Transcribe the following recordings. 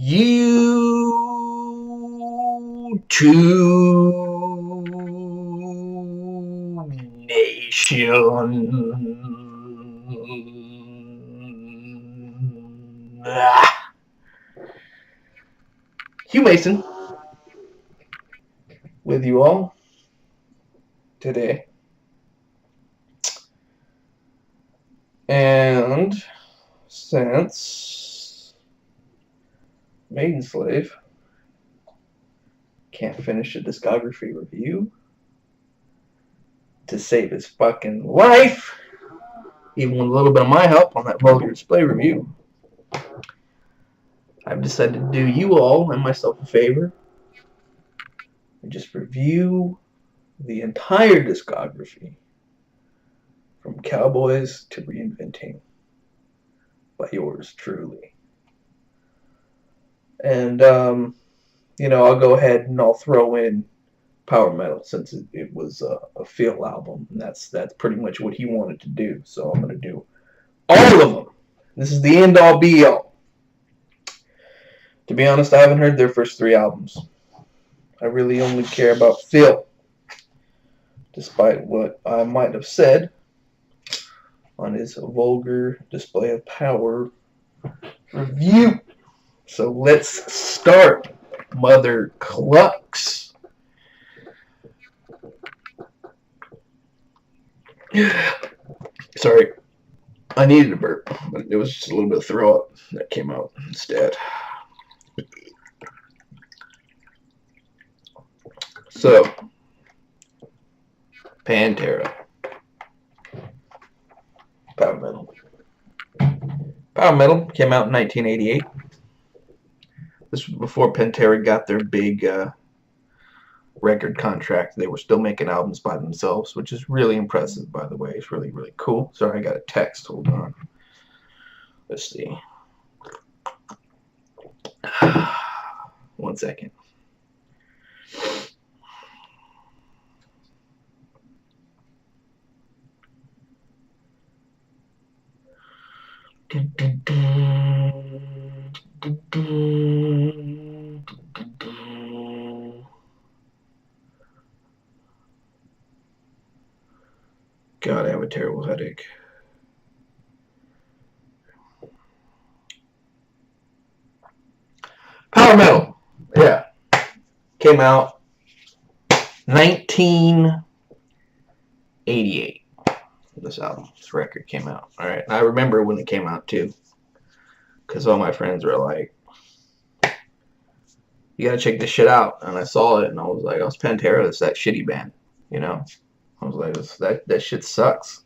Nation. Hugh Mason with you all today. And since Maidenslave can't finish a discography review to save his fucking life, even with a little bit of my help on that vulgar display review, I've decided to do you all and myself a favor and just review the entire discography from Cowboys to Reinventing by yours truly. And, I'll go ahead and I'll throw in Power Metal since it was a Phil album. And that's pretty much what he wanted to do. So I'm going to do all of them. This is the end all be all. To be honest, I haven't heard their first 3 albums. I really only care about Phil, despite what I might have said on his vulgar display of power review. So let's start, Mother Clucks. Sorry, I needed a burp, but it was just a little bit of throw up that came out instead. So, Pantera. Power Metal. Power Metal came out in 1988. This was before Pantera got their big record contract. They were still making albums by themselves, which is really impressive, by the way. It's really, really cool. Sorry, I got a text. Hold on. Let's see. 1 second. God, I have a terrible headache. Power Metal, yeah, came out 1988. This record came out. All right, and I remember when it came out too, because all my friends were like, "You gotta check this shit out," and I saw it, and I was like, "Oh, it's Pantera. It's that shitty band," you know. I was like, "That shit sucks."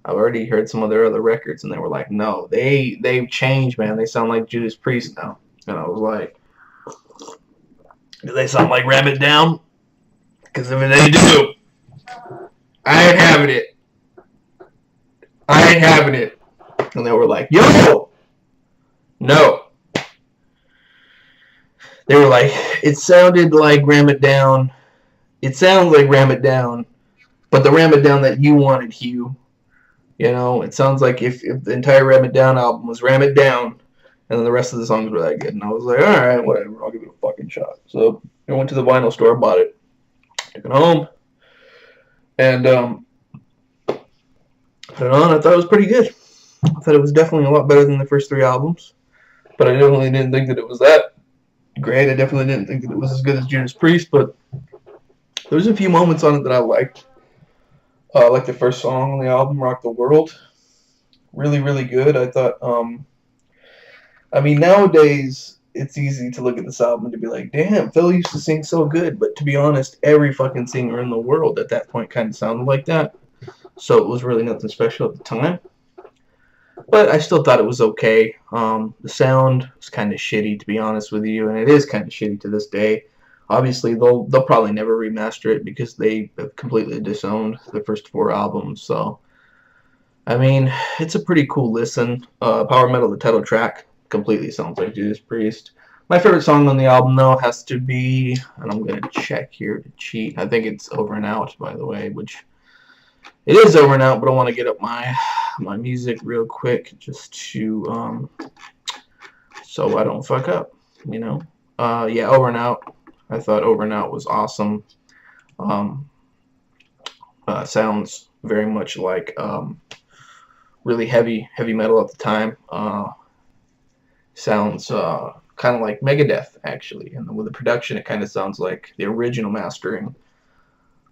I've already heard some of their other records, and they were like, "No, they've changed, man. They sound like Judas Priest now." And I was like, "Do they sound like Ram It Down? Because if they do, I ain't having it. I ain't having it." And they were like, "Yo, no." They were like, "It sounded like Ram It Down. It sounds like Ram It Down, but the Ram It Down that you wanted, Hugh. You know, it sounds like if the entire Ram It Down album was Ram It Down, and then the rest of the songs were that good." And I was like, "All right, whatever. I'll give it a fucking shot." So I went to the vinyl store, bought it, took it home, and put it on. I thought it was pretty good. I thought it was definitely a lot better than the first 3 albums, but I definitely didn't think that it was that great. I definitely didn't think that it was as good as Judas Priest, but there was a few moments on it that I liked. Like the first song on the album, Rock the World. Really, really good. I thought, nowadays, it's easy to look at this album and to be like, damn, Phil used to sing so good. But to be honest, every fucking singer in the world at that point kind of sounded like that. So it was really nothing special at the time. But I still thought it was okay. The sound was kind of shitty, to be honest with you. And it is kind of shitty to this day. Obviously, they'll probably never remaster it because they have completely disowned the first 4 albums. So, I mean, it's a pretty cool listen. Power Metal, the title track, completely sounds like Judas Priest. My favorite song on the album, though, has to be, and I'm going to check here to cheat. I think it's Over and Out, by the way, which it is Over and Out, but I want to get up my music real quick just to, so I don't fuck up. you know. Yeah, Over and Out. I thought Over and Out was awesome. Um, Sounds very much like really heavy metal at the time. Sounds kind of like Megadeth, actually. And with the production, it kind of sounds like the original mastering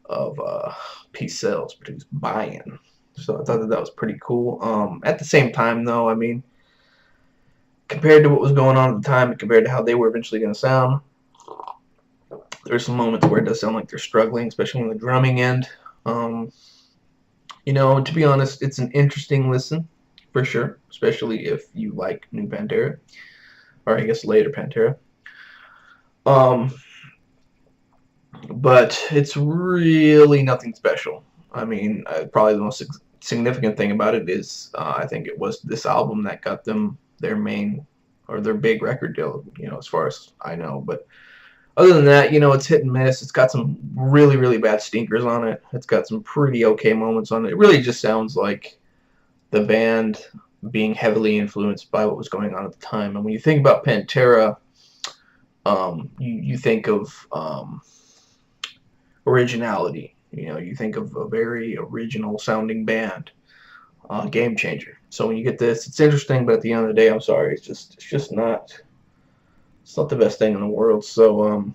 of Peace Sells, produced by him. So I thought that was pretty cool. At the same time, though, I mean, compared to what was going on at the time and compared to how they were eventually going to sound, there's some moments where it does sound like they're struggling, especially on the drumming end. You know, to be honest, it's an interesting listen, for sure, especially if you like new Pantera, or I guess later Pantera. But it's really nothing special. I mean, probably the most significant thing about it is I think it was this album that got them their main or their big record deal, you know, as far as I know. But other than that, you know, it's hit and miss. It's got some really bad stinkers on it. It's got some pretty okay moments on it. It really just sounds like the band being heavily influenced by what was going on at the time. And when you think about Pantera, you think of originality. You know, you think of a very original sounding band, game changer. So when you get this, it's interesting, but at the end of the day, I'm sorry, it's just not. It's not the best thing in the world. So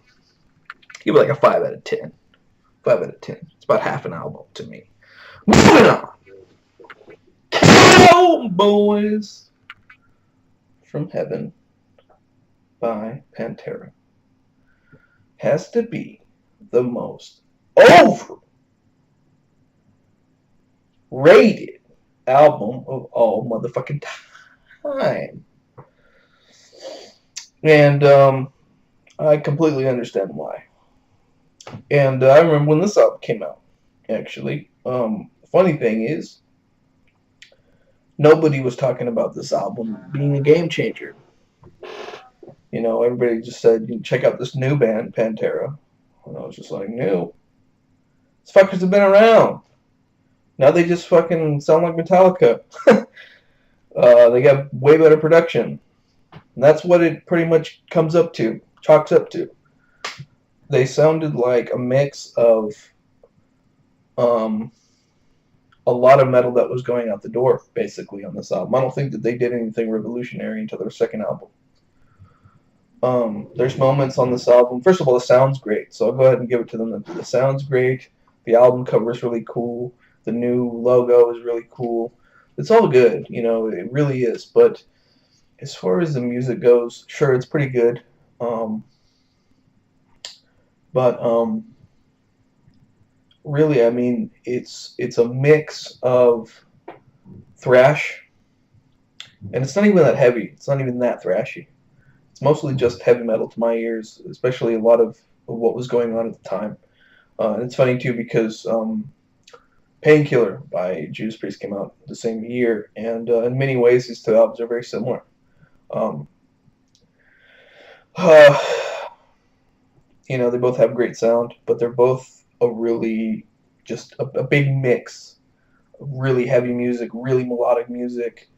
give it like a 5 out of 10. 5 out of 10. It's about half an album to me. Moving on. Cowboys from Heaven by Pantera has to be the most overrated album of all motherfucking time. And I completely understand why. And I remember when this album came out, actually. Funny thing is, nobody was talking about this album being a game changer. You know, everybody just said, you check out this new band, Pantera. And I was just like, new? These fuckers have been around. Now they just fucking sound like Metallica. They got way better production. And that's what it pretty much chalks up to. They sounded like a mix of a lot of metal that was going out the door, basically, on this album. I don't think that they did anything revolutionary until their second album. There's moments on this album. First of all, the sound's great, so I'll go ahead and give it to them. The sound's great. The album cover is really cool. The new logo is really cool. It's all good, you know, it really is. But as far as the music goes, sure, it's pretty good. But really, I mean, it's a mix of thrash, and it's not even that heavy. It's not even that thrashy. It's mostly just heavy metal to my ears, especially a lot of what was going on at the time. And it's funny, too, because Painkiller by Judas Priest came out the same year, and in many ways, these two albums are very similar. You know, they both have great sound, but they're both a really, just a big mix of really heavy music, really melodic music,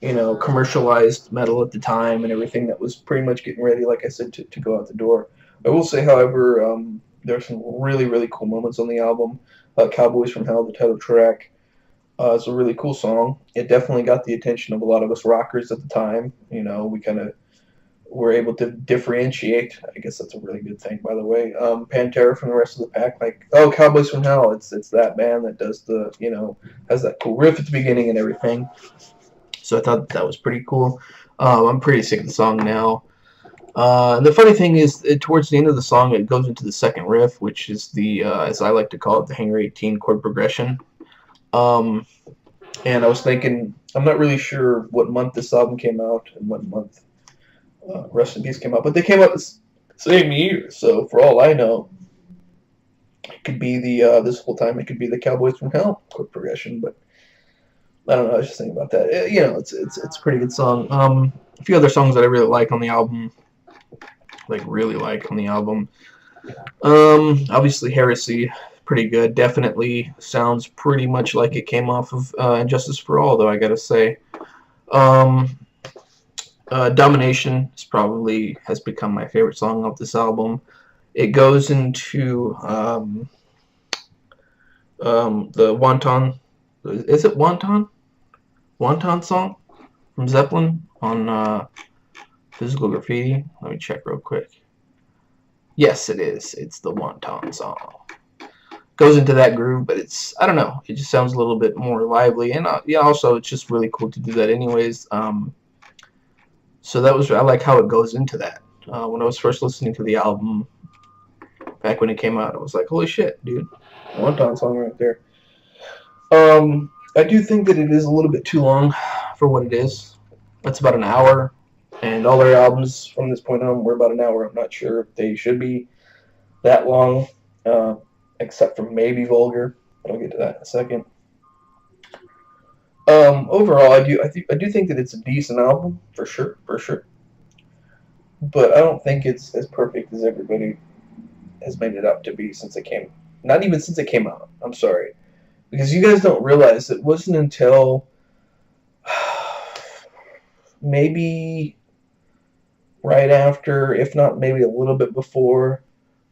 you know, commercialized metal at the time and everything that was pretty much getting ready, like I said, to go out the door. I will say, however, there are some really cool moments on the album. Cowboys from Hell, the title track, is a really cool song. It definitely got the attention of a lot of us rockers at the time. You know, we kind of were able to differentiate. I guess that's a really good thing, by the way. Pantera from the rest of the pack, like, oh, Cowboys from Hell, it's that band that does the, you know, has that cool riff at the beginning and everything. So I thought that was pretty cool. I'm pretty sick of the song now. And the funny thing is, towards the end of the song, it goes into the second riff, which is the, as I like to call it, the Hangar 18 chord progression. And I was thinking, I'm not really sure what month this album came out and what month Rest in Peace came out, but they came out the same year. So for all I know, it could be the this whole time it could be the Cowboys from Hell chord progression, but I don't know. I was just thinking about that. You know, it's a pretty good song. A few other songs that I really like on the album. Obviously Heresy, pretty good. Definitely sounds pretty much like it came off of Injustice for All, though, I gotta say. Domination has become my favorite song of this album. It goes into the Wonton. Is it Wonton? Wonton song from Zeppelin on Physical Graffiti. Let me check real quick. Yes, it is. It's the Wonton song. Goes into that groove, but I don't know. It just sounds a little bit more lively, and yeah, also it's just really cool to do that, anyways. So I like how it goes into that. When I was first listening to the album back when it came out, I was like, holy shit, dude. Wonton song right there. I do think that it is a little bit too long for what it is. That's about an hour, and all their albums from this point on were about an hour. I'm not sure if they should be that long, except for maybe Vulgar, but I'll get to that in a second. Overall, I do think that it's a decent album, for sure. But I don't think it's as perfect as everybody has made it out to be not even since it came out. I'm sorry. Because you guys don't realize it wasn't until maybe right after, if not maybe a little bit before,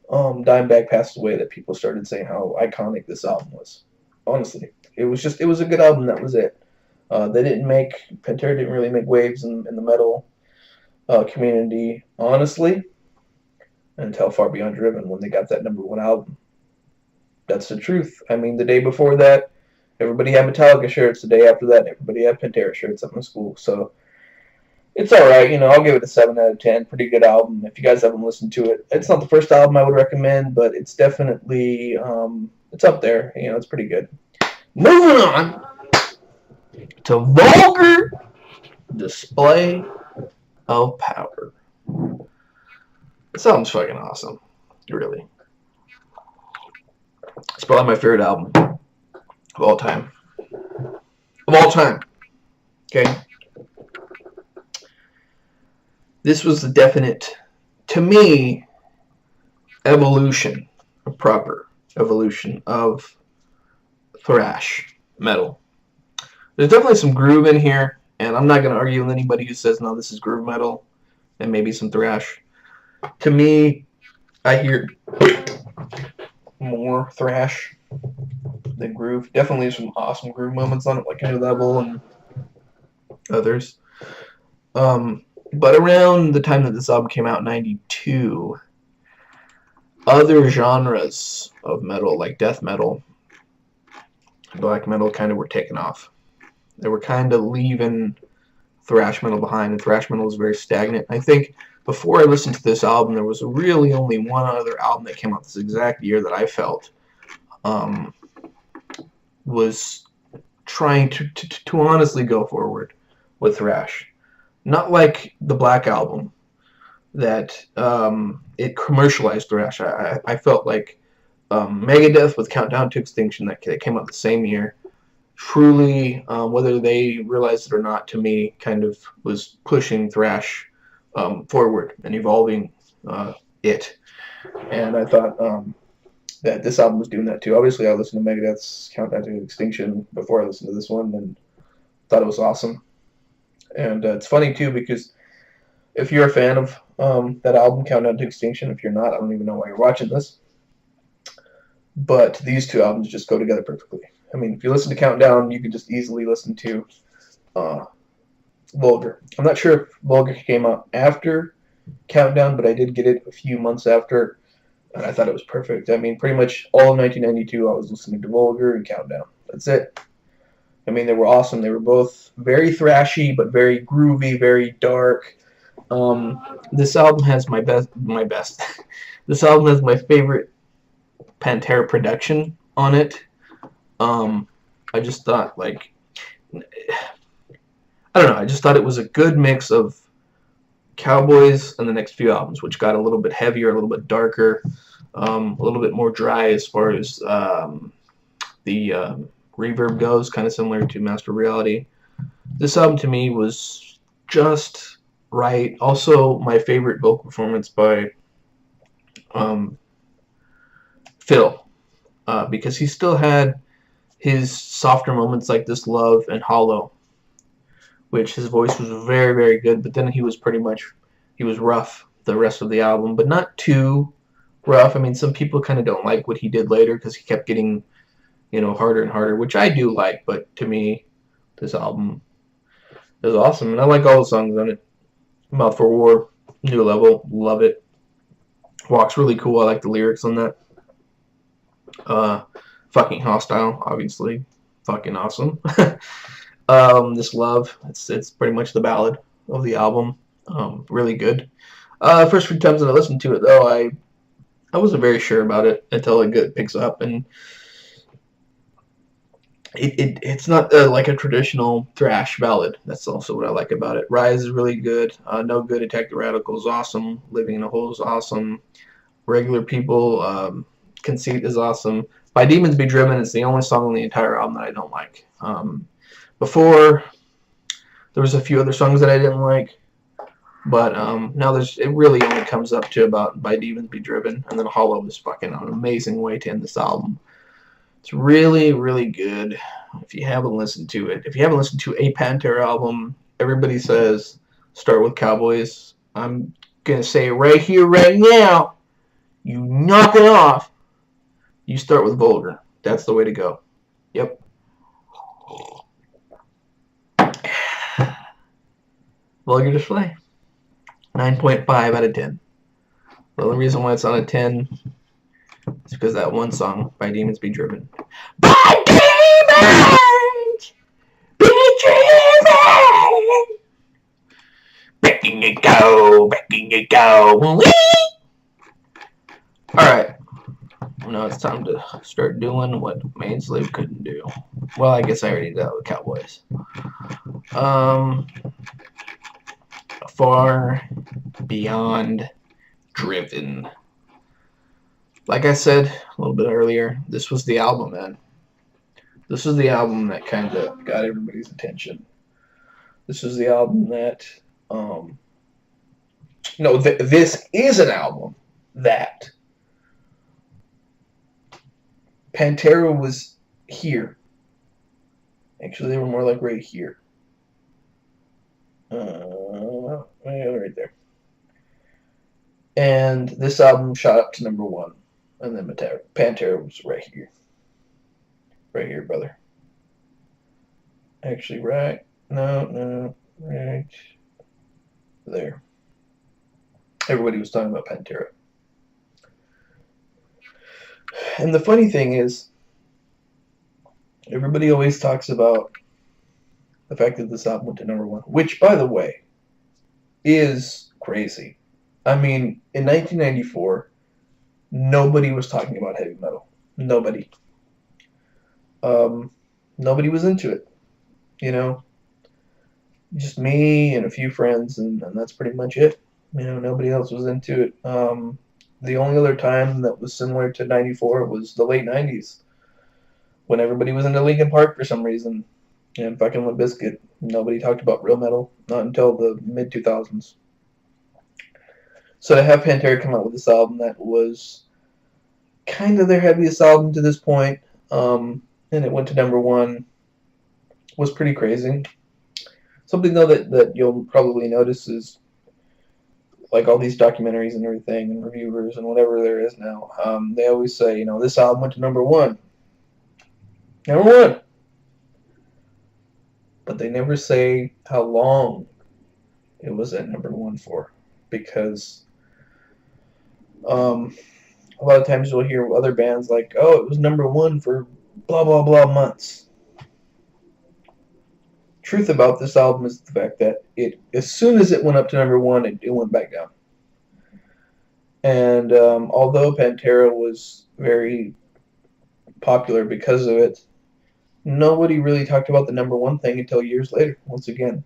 Dimebag passed away, that people started saying how iconic this album was. Honestly, it was a good album. That was it. Pantera didn't really make waves in the metal community, honestly, until Far Beyond Driven, when they got that #1 album. That's the truth. I mean, the day before that, everybody had Metallica shirts. The day after that, everybody had Pantera shirts at my school. So it's alright, I'll give it a 7 out of 10. Pretty good album. If you guys haven't listened to it, it's not the first album I would recommend, but it's definitely, it's up there. It's pretty good. Moving on to Vulgar Display of Power. This album's fucking awesome. Really. It's probably my favorite album of all time. Okay? This was the definite, to me, proper evolution of thrash metal. There's definitely some groove in here, and I'm not going to argue with anybody who says, no, this is groove metal, and maybe some thrash. To me, I hear more thrash than groove. Definitely some awesome groove moments on it, like New Level and others. But around the time that this album came out in 92, other genres of metal, like death metal, black metal, kind of were taken off. They were kind of leaving thrash metal behind, and thrash metal was very stagnant. I think before I listened to this album, there was really only one other album that came out this exact year that I felt was trying to honestly go forward with thrash. Not like the Black Album, that it commercialized thrash. I felt like Megadeth with Countdown to Extinction, that came out the same year, truly, whether they realized it or not, to me, kind of was pushing thrash forward and evolving it. And I thought that this album was doing that too. Obviously, I listened to Megadeth's Countdown to Extinction before I listened to this one, and thought it was awesome. And it's funny too, because if you're a fan of that album, Countdown to Extinction, if you're not, I don't even know why you're watching this. But these two albums just go together perfectly. I mean, if you listen to Countdown, you can just easily listen to Vulgar. I'm not sure if Vulgar came out after Countdown, but I did get it a few months after, and I thought it was perfect. I mean, pretty much all of 1992, I was listening to Vulgar and Countdown. That's it. I mean, they were awesome. They were both very thrashy, but very groovy, very dark. This album has my best. This album has my favorite Pantera production on it. I just thought, I don't know. I just thought it was a good mix of Cowboys and the next few albums, which got a little bit heavier, a little bit darker, a little bit more dry as far as the reverb goes, kind of similar to Master of Reality. This album to me was just right. Also, my favorite vocal performance by Phil, because he still had his softer moments like This Love and Hollow, which his voice was very, very good, but then he was rough the rest of the album, but not too rough. I mean, some people kind of don't like what he did later because he kept getting, harder and harder, which I do like, but to me, this album is awesome, and I like all the songs on it. Mouth for War, New Level, love it. Walk's really cool. I like the lyrics on that. Fucking Hostile, obviously, fucking awesome. This Love, it's pretty much the ballad of the album. Really good. First few times that I listened to it, though, I wasn't very sure about it until it picks up, and it's not like a traditional thrash ballad. That's also what I like about it. Rise is really good. No Good, Attack the Radical is awesome. Living in a Hole is awesome. Regular People, Conceit is awesome. By Demons Be Driven is the only song on the entire album that I don't like. Before, there was a few other songs that I didn't like, but now it really only comes up to about By Demons Be Driven, and then Hollow is fucking an amazing way to end this album. It's really, really good if you haven't listened to it. If you haven't listened to a Pantera album, everybody says start with Cowboys. I'm going to say it right here, right now. You knock it off. You start with Vulgar. That's the way to go. Yep. Vulgar Display. 9.5 out of 10. The only reason why it's on a 10 is because that one song, By Demons Be Driven. By Demons Be Driven! Making it go, making it go. Alright. Now it's time to start doing what Maidenslave couldn't do. Well, I guess I already did that with Cowboys. Far Beyond Driven. Like I said a little bit earlier, this was the album, man. This was the album that kind of got everybody's attention. This was the album that, this is an album that Pantera was here. Actually, they were more like right here. Right there. And this album shot up to #1. And then Pantera was right here. Right here, brother. Actually, right there. Everybody was talking about Pantera. And the funny thing is, everybody always talks about the fact that this album went to #1, which, by the way, is crazy. I mean, in 1994, nobody was talking about heavy metal. Nobody. Nobody was into it. Just me and a few friends, and that's pretty much it. Nobody else was into it. The only other time that was similar to 94 was the late 90s, when everybody was into Linkin Park for some reason, and fucking Limp Bizkit. Nobody talked about real metal, not until the mid-2000s. So to have Pantera come out with this album that was kind of their heaviest album to this point, and it went to #1, was pretty crazy. Something, though, that you'll probably notice is, like all these documentaries and everything, and reviewers and whatever there is now, they always say, this album went to #1. #1! But they never say how long it was at #1 for, because a lot of times you'll hear other bands like, oh, it was #1 for blah, blah, blah months. Truth about this album is the fact that as soon as it went up to #1, it went back down. And although Pantera was very popular because of it, nobody really talked about the #1 thing until years later, once again.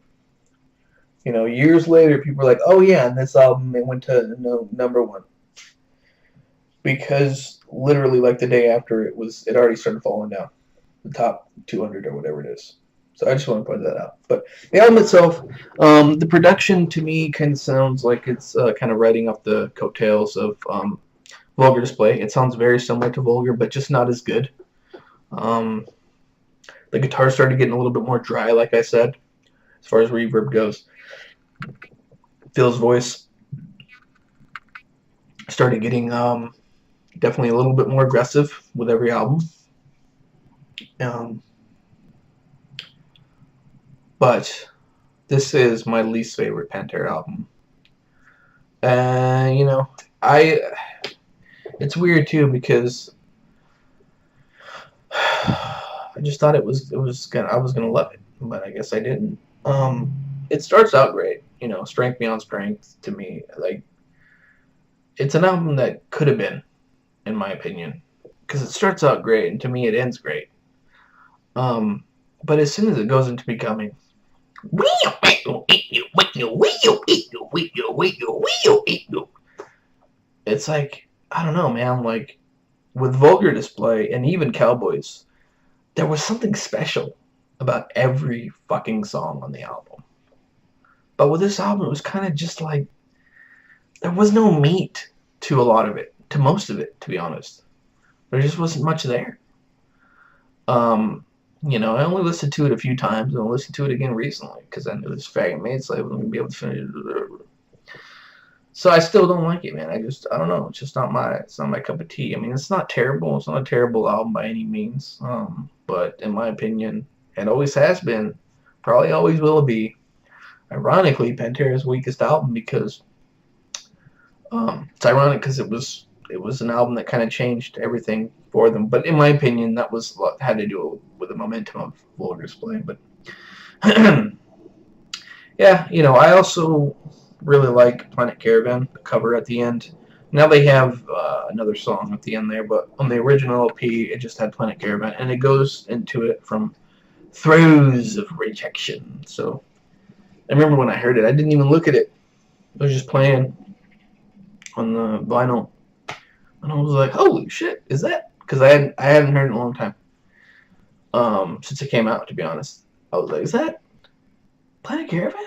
Years later, people were like, oh yeah, and this album, it went to #1. Because literally like the day after, it already started falling down. The top 200 or whatever it is. So I just want to point that out. But the album itself, the production to me kind of sounds like it's kind of riding off the coattails of Vulgar Display. It sounds very similar to Vulgar, but just not as good. The guitar started getting a little bit more dry, like I said. as far as reverb goes. Phil's voice started getting definitely a little bit more aggressive with every album. But this is my least favorite Pantera album. And, you know, it's weird too because I just thought I was gonna love it, but I guess I didn't. It starts out great, you know, Strength Beyond Strength to me. Like, it's an album that could have been, in my opinion, because it starts out great and to me it ends great. But as soon as it goes into becoming, it's like, I don't know, man. Like, with Vulgar Display and even Cowboys, there was something special about every fucking song on the album. But with this album, it was kind of just like, there was no meat to a lot of it, to most of it, to be honest. There just wasn't much there. You know, I only listened to it a few times, and I listened to it again recently, because I knew this faggot Maidenslave wasn't going to be able to finish it. So I still don't like it, man. I don't know. It's just not my cup of tea. I mean, it's not terrible. It's not a terrible album by any means. But in my opinion, it always has been, probably always will be, ironically, Pantera's weakest album, because it's ironic because it was an album that kind of changed everything for them. But in my opinion, that had to do with the momentum of Vulgar Display. But yeah, you know, I also really like Planet Caravan, the cover at the end. Now they have another song at the end there, but on the original LP, it just had Planet Caravan, and it goes into it from throes of rejection. So I remember when I heard it, I didn't even look at it. It was just playing on the vinyl, and I was like, "Holy shit, is that?" Because I hadn't heard it in a long time since it came out. To be honest, I was like, "Is that Planet Caravan?"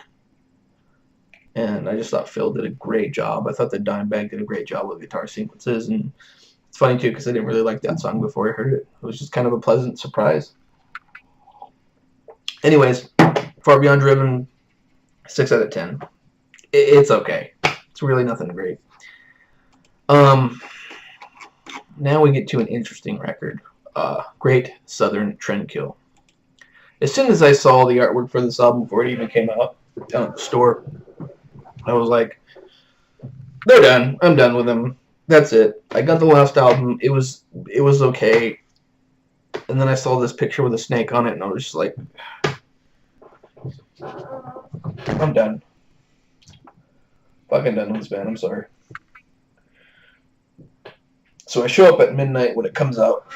And I just thought Phil did a great job. I thought that Dimebag did a great job with guitar sequences, and it's funny too because I didn't really like that song before I heard it. It was just kind of a pleasant surprise. Anyways, Far Beyond Driven, 6 out of 10. It's okay. It's really nothing great. Now we get to an interesting record. Great Southern Trendkill. As soon as I saw the artwork for this album before it even came out down at the store, I was like, they're done. I'm done with them. That's it. I got the last album. It was okay. And then I saw this picture with a snake on it, and I was just like, I'm done. Fucking done with this band. I'm sorry. So I show up at midnight when it comes out.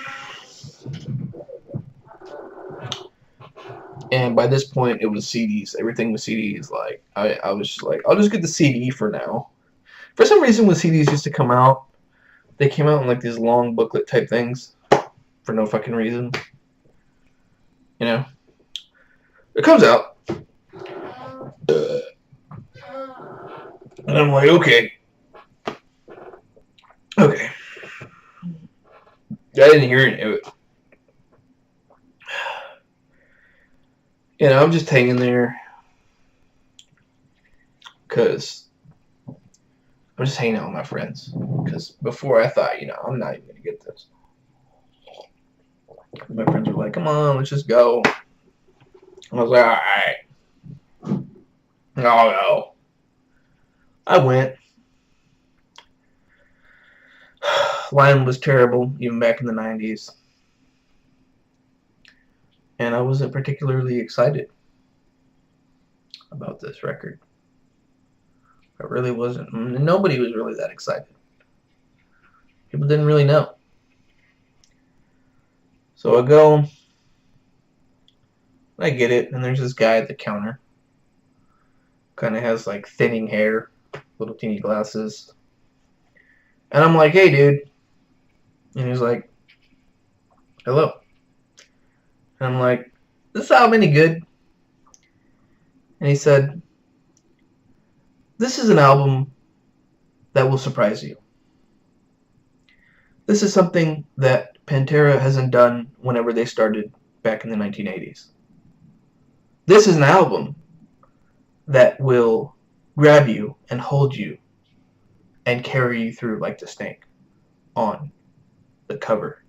And by this point, it was CDs. Everything was CDs. Like, I was just like, I'll just get the CD for now. For some reason, when CDs used to come out, they came out in like these long booklet type things. For no fucking reason. You know? It comes out. And I'm like, okay. Okay. I didn't hear any of it. You know, I'm just hanging there because I'm just hanging out with my friends. Because before I thought, you know, I'm not even going to get this. My friends were like, come on, let's just go. And I was like, alright. I'll go. I went. Line was terrible, even back in the 90s. And I wasn't particularly excited about this record. I really wasn't. Nobody was really that excited. People didn't really know. So I go, I get it, and there's this guy at the counter. Kind of has like thinning hair, little teeny glasses. And I'm like, hey dude. And he's like, hello. And I'm like, this album any good? And he said, this is an album that will surprise you. This is something that Pantera hasn't done whenever they started back in the 1980s. This is an album that will grab you and hold you and carry you through like the snake on the cover.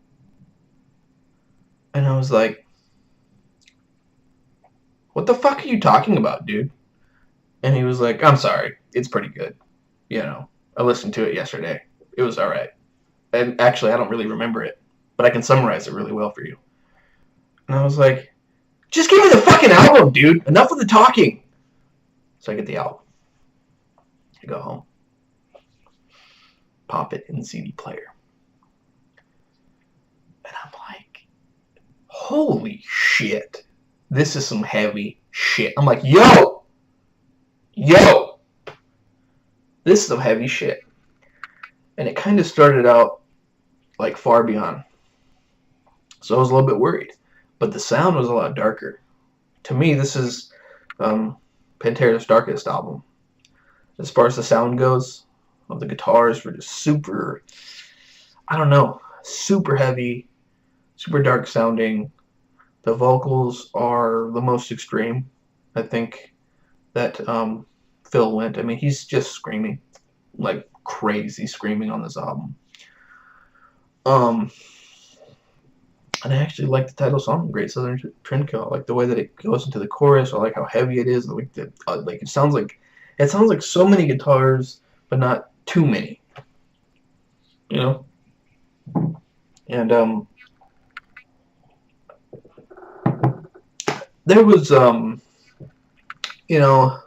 And I was like, what the fuck are you talking about, dude? And he was like, I'm sorry, it's pretty good. You know, I listened to it yesterday. It was alright. And actually, I don't really remember it, but I can summarize it really well for you. And I was like, just give me the fucking album, dude. Enough of the talking. So I get the album. I go home. Pop it in the CD player. And I'm like, holy shit. This is some heavy shit. I'm like, yo. This is some heavy shit. And it kind of started out like Far Beyond. So I was a little bit worried. But the sound was a lot darker. To me, this is Pantera's darkest album. As far as the sound goes, of the guitars were just super, I don't know, super heavy, super dark sounding. The vocals are the most extreme, I think, that Phil went. I mean, he's just screaming, like crazy screaming on this album. And I actually like the title song, Great Southern Trendkill. I like the way that it goes into the chorus. I like how heavy it is. I like the, like it sounds like so many guitars, but not too many. You know? And there was you know,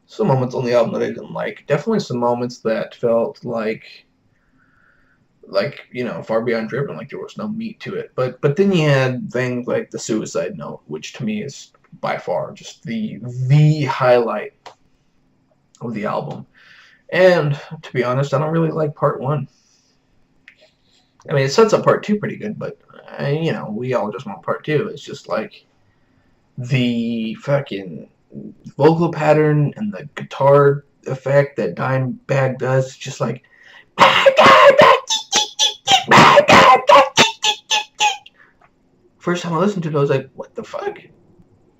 some moments on the album that I didn't like. Definitely some moments that felt like, you know, Far Beyond Driven, like there was no meat to it. But then you had things like the Suicide Note, which to me is by far just the highlight of the album. And to be honest, I don't really like part 1. I mean, it sets up part 2 pretty good, but you know, we all just want part 2. It's just like the fucking vocal pattern and the guitar effect that Dimebag does. It's just like first time I listened to it, I was like, what the fuck?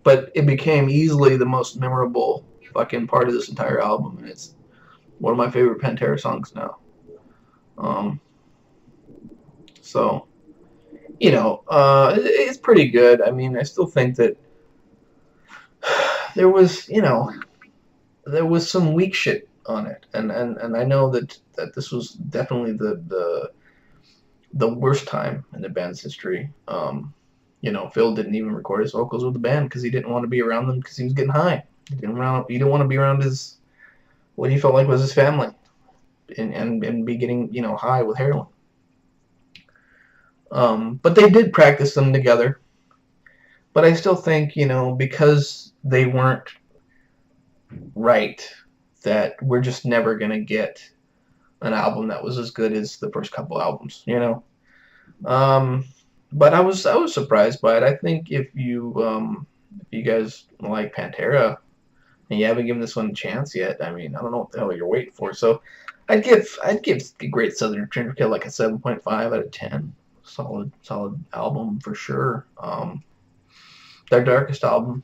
But it became easily the most memorable fucking part of this entire album, and it's one of my favorite Pantera songs now. So, you know, it's pretty good. I mean, I still think that there was, you know, there was some weak shit on it, and I know that this was definitely the worst time in the band's history. You know, Phil didn't even record his vocals with the band because he didn't want to be around them because he was getting high. He didn't want to be around his, what he felt like was his family, and be getting, you know, high with heroin. But they did practice them together. But I still think, you know, because they weren't right, that we're just never gonna get an album that was as good as the first couple albums, you know. But I was surprised by it. I think if you guys like Pantera and you haven't given this one a chance yet, I mean, I don't know what the hell you're waiting for. So I'd give Great Southern Trendkill like a 7.5 out of 10. Solid album for sure. Their darkest album.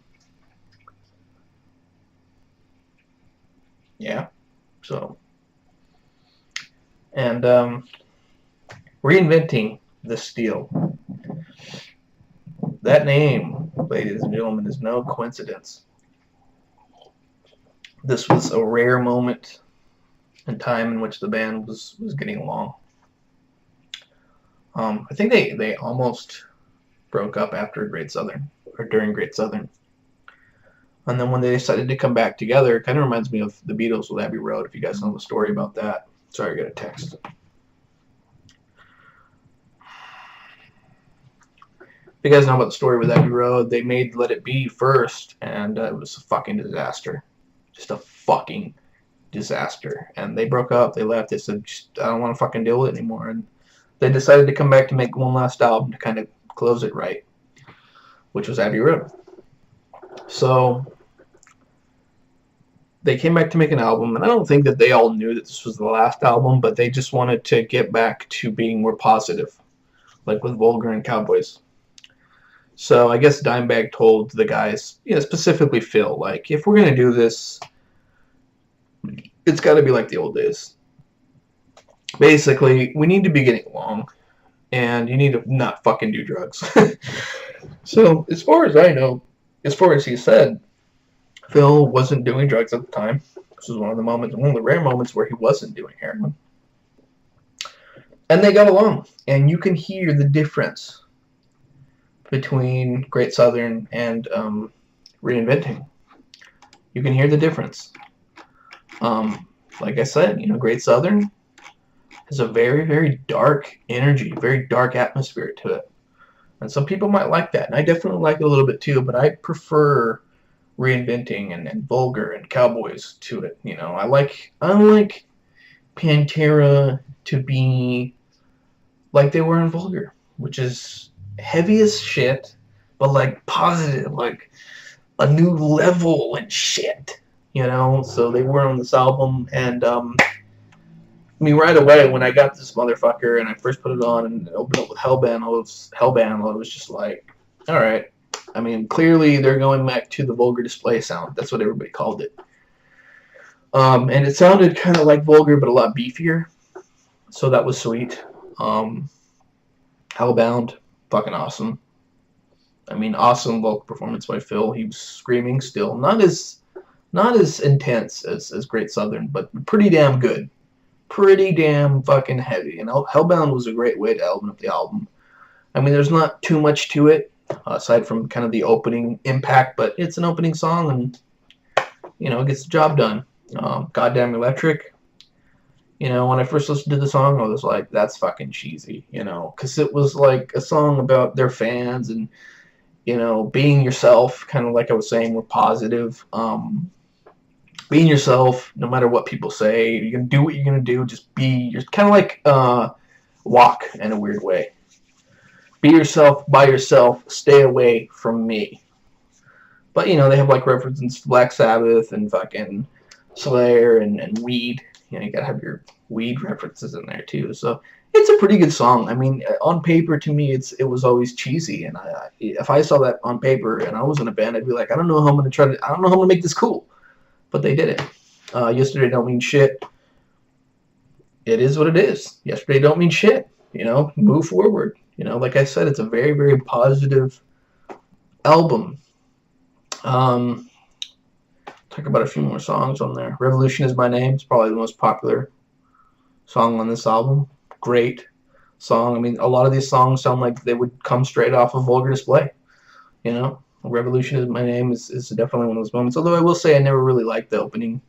Yeah. So, and reinventing the steel. That name, ladies and gentlemen, is no coincidence. This was a rare moment in time in which the band was getting along. I think they almost broke up after Great Southern, or during Great Southern. And then when they decided to come back together, it kind of reminds me of the Beatles with Abbey Road, if you guys know the story about that. Sorry, I got a text. If you guys know about the story with Abbey Road, they made Let It Be first, and it was a fucking disaster. Just a fucking disaster. And they broke up, they left, they said, I don't want to fucking deal with it anymore. And they decided to come back to make one last album to kind of close it right, which was Abbey Road. So they came back to make an album, and I don't think that they all knew that this was the last album, but they just wanted to get back to being more positive, like with Vulgar and Cowboys. So I guess Dimebag told the guys, specifically Phil, like, if we're gonna do this, it's got to be like the old days. Basically, we need to be getting along, and you need to not fucking do drugs. So, as far as I know, as far as he said, Phil wasn't doing drugs at the time. This was one of the rare moments where he wasn't doing heroin. And they got along, and you can hear the difference between Great Southern and Reinventing. You can hear the difference. Like I said, Great Southern has a very, very dark energy, very dark atmosphere to it. And some people might like that, and I definitely like it a little bit too, but I prefer Reinventing and Vulgar and Cowboys to it. I like Pantera to be like they were in Vulgar, which is heavy as shit, but like positive, like a new level and shit. So they were on this album, and right away when I got this motherfucker and I first put it on and opened up with Hellbound, I was just like, all right. Clearly they're going back to the Vulgar display sound. That's what everybody called it. And it sounded kind of like Vulgar, but a lot beefier. So that was sweet. Hellbound, fucking awesome. Awesome vocal performance by Phil. He was screaming still. Not as intense as Great Southern, but pretty damn good. Pretty damn fucking heavy. And Hellbound was a great way to open up the album. There's not too much to it, aside from kind of the opening impact, but it's an opening song, and, it gets the job done. Goddamn Electric. When I first listened to the song, I was like, that's fucking cheesy, because it was like a song about their fans and, being yourself, kind of like I was saying, we're positive. Being yourself, no matter what people say, you're going to do what you're going to do, just be, you're kind of like Walk in a weird way. Be yourself, by yourself, stay away from me. But, they have like references to Black Sabbath and fucking Slayer and Weed. You gotta have your Weed references in there too. So it's a pretty good song. On paper, to me, it was always cheesy. And if I saw that on paper and I was in a band, I'd be like, I don't know how I'm gonna make this cool. But they did it. Yesterday don't mean shit. It is what it is. Yesterday don't mean shit. Move forward. Like I said, it's a very, very positive album. Talk about a few more songs on there. Revolution Is My Name. It's probably the most popular song on this album. Great song. A lot of these songs sound like they would come straight off of Vulgar Display. Revolution Is My Name is definitely one of those moments. Although I will say I never really liked the opening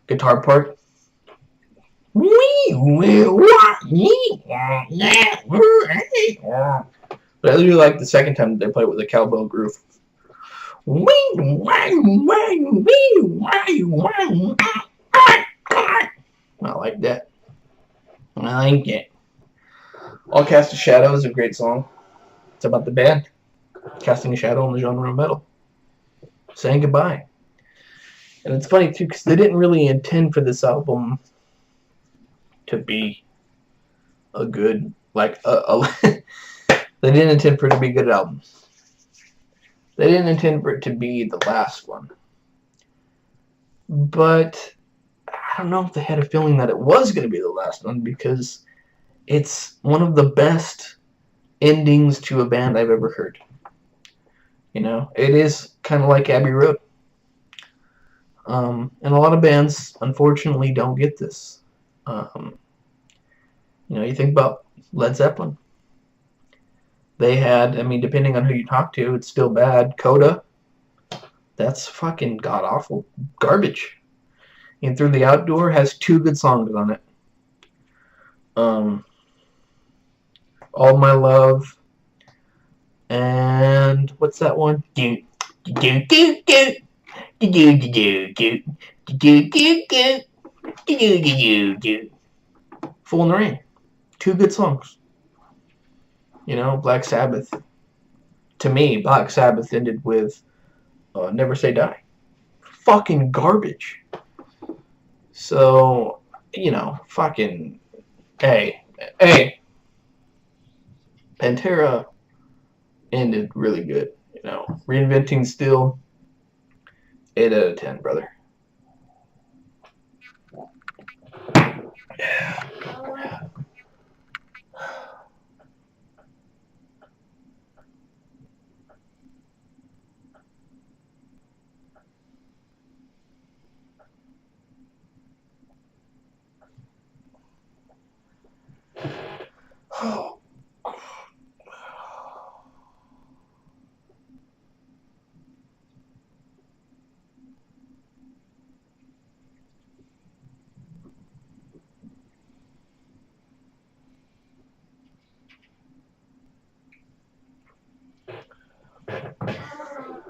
guitar part. But I really like the second time they play it with a cowbell groove. I like that. I like it. All Cast a Shadow is a great song. It's about the band casting a shadow on the genre of metal, saying goodbye. And it's funny too, because they didn't really intend for this album to be a good, they didn't intend for it to be a good album. They didn't intend for it to be the last one. But I don't know if they had a feeling that it was going to be the last one, because it's one of the best endings to a band I've ever heard. It is kind of like Abbey Road. And a lot of bands, unfortunately, don't get this. You think about Led Zeppelin. They had, depending on who you talk to, it's still bad. Coda, that's fucking god-awful garbage. And Through the Outdoor has 2 good songs on it. All My Love, and what's that one? Fool in the Rain. 2 good songs. Black Sabbath. To me, Black Sabbath ended with Never Say Die. Fucking garbage. So, fucking, hey. Pantera ended really good. You know, reinventing still 8 out of 10, brother.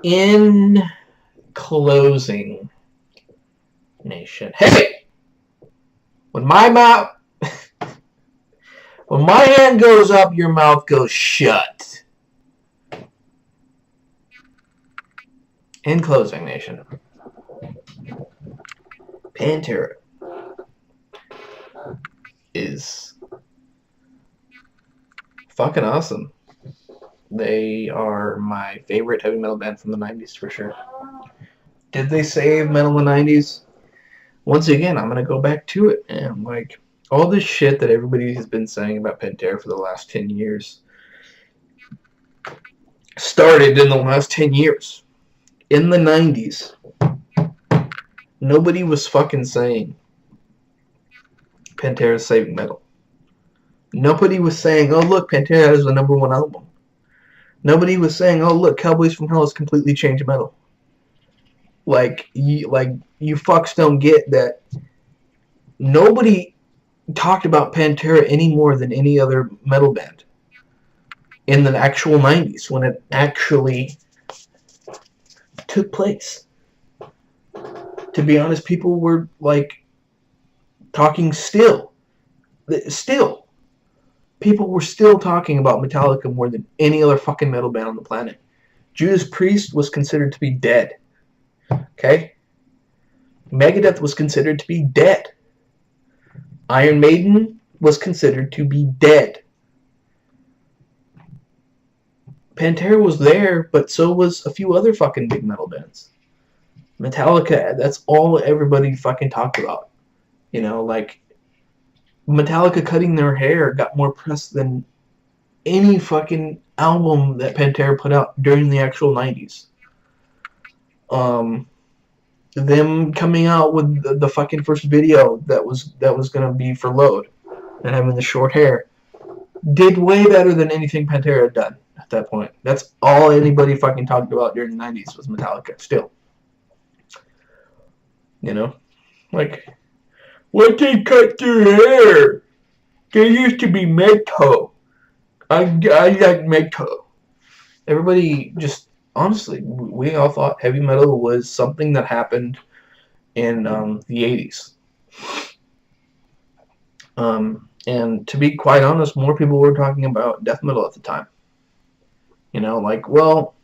In closing, nation. Hey, when my hand goes up, your mouth goes shut. In closing, nation. Pantera is fucking awesome. They are my favorite heavy metal band from the 90s for sure. Did they save metal in the 90s? Once again, I'm going to go back to it. And like, all this shit that everybody has been saying about Pantera for the last 10 years started in the last 10 years. In the 90s, nobody was fucking saying Pantera's saving metal. Nobody was saying, oh look, Pantera has the #1 album. Nobody was saying, oh look, Cowboys from Hell has completely changed metal. Like you fucks don't get that. Nobody talked about Pantera any more than any other metal band in the actual 90s when it actually took place. To be honest, people were like talking still. People were still talking about Metallica more than any other fucking metal band on the planet. Judas Priest was considered to be dead. Okay? Megadeth was considered to be dead. Iron Maiden was considered to be dead. Pantera was there, but so was a few other fucking big metal bands. Metallica, that's all everybody fucking talked about. You know, like, Metallica cutting their hair got more press than any fucking album that Pantera put out during the actual 90s. Them coming out with the fucking first video that was gonna be for Load and having the short hair did way better than anything Pantera had done at that point. That's all anybody fucking talked about during the 90s was Metallica still. You know? Like, what they cut their hair? They used to be metal. I like metal. Everybody just, honestly, we all thought heavy metal was something that happened in the 80s. And to be quite honest, more people were talking about death metal at the time. You know, like, well,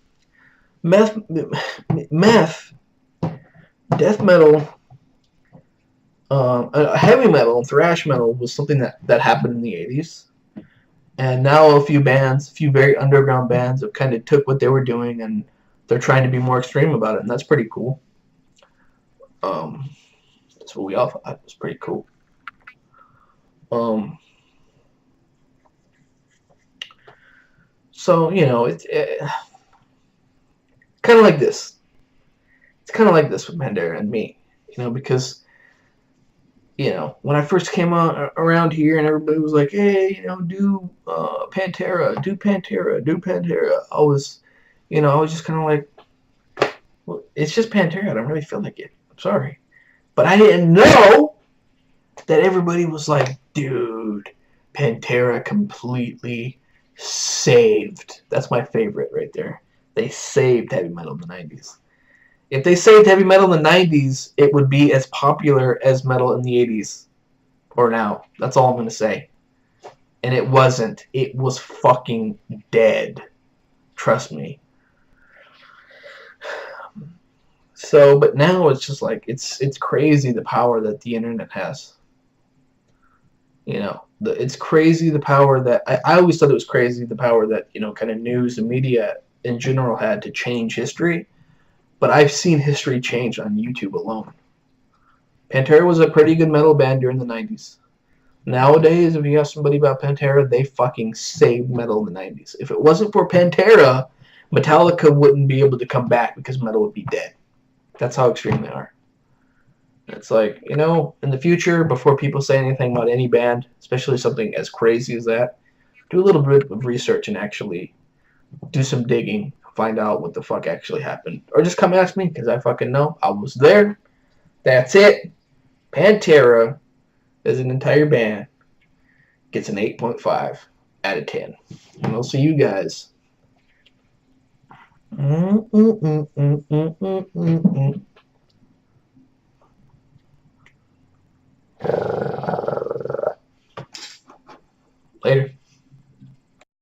death metal, heavy metal, thrash metal was something that happened in the 80s. And now a few very underground bands have kind of took what they were doing and they're trying to be more extreme about it, and that's pretty cool. That's what we all thought was pretty cool. So, you know, it's kind of like this. It's kind of like this with Pantera and me, you know, because, you know, when I first came around here and everybody was like, hey, you know, do Pantera. I was just kind of like, well, it's just Pantera. I don't really feel like it. I'm sorry. But I didn't know that everybody was like, dude, Pantera completely saved. That's my favorite right there. They saved heavy metal in the 90s. If they saved heavy metal in the 90s, it would be as popular as metal in the 80s or now. That's all I'm going to say. And it wasn't. It was fucking dead. Trust me. So, but now it's just like, it's crazy the power that the internet has. You know, it's crazy the power that I always thought it was crazy the power that, you know, kind of news and media in general had to change history. But I've seen history change on YouTube alone. Pantera was a pretty good metal band during the 90s. Nowadays, if you ask somebody about Pantera, they fucking saved metal in the 90s. If it wasn't for Pantera, Metallica wouldn't be able to come back because metal would be dead. That's how extreme they are. It's like, you know, in the future, before people say anything about any band, especially something as crazy as that, do a little bit of research and actually do some digging, find out what the fuck actually happened. Or just come ask me, because I fucking know. I was there. That's it. Pantera, as an entire band, gets an 8.5 out of 10. And I'll see you guys.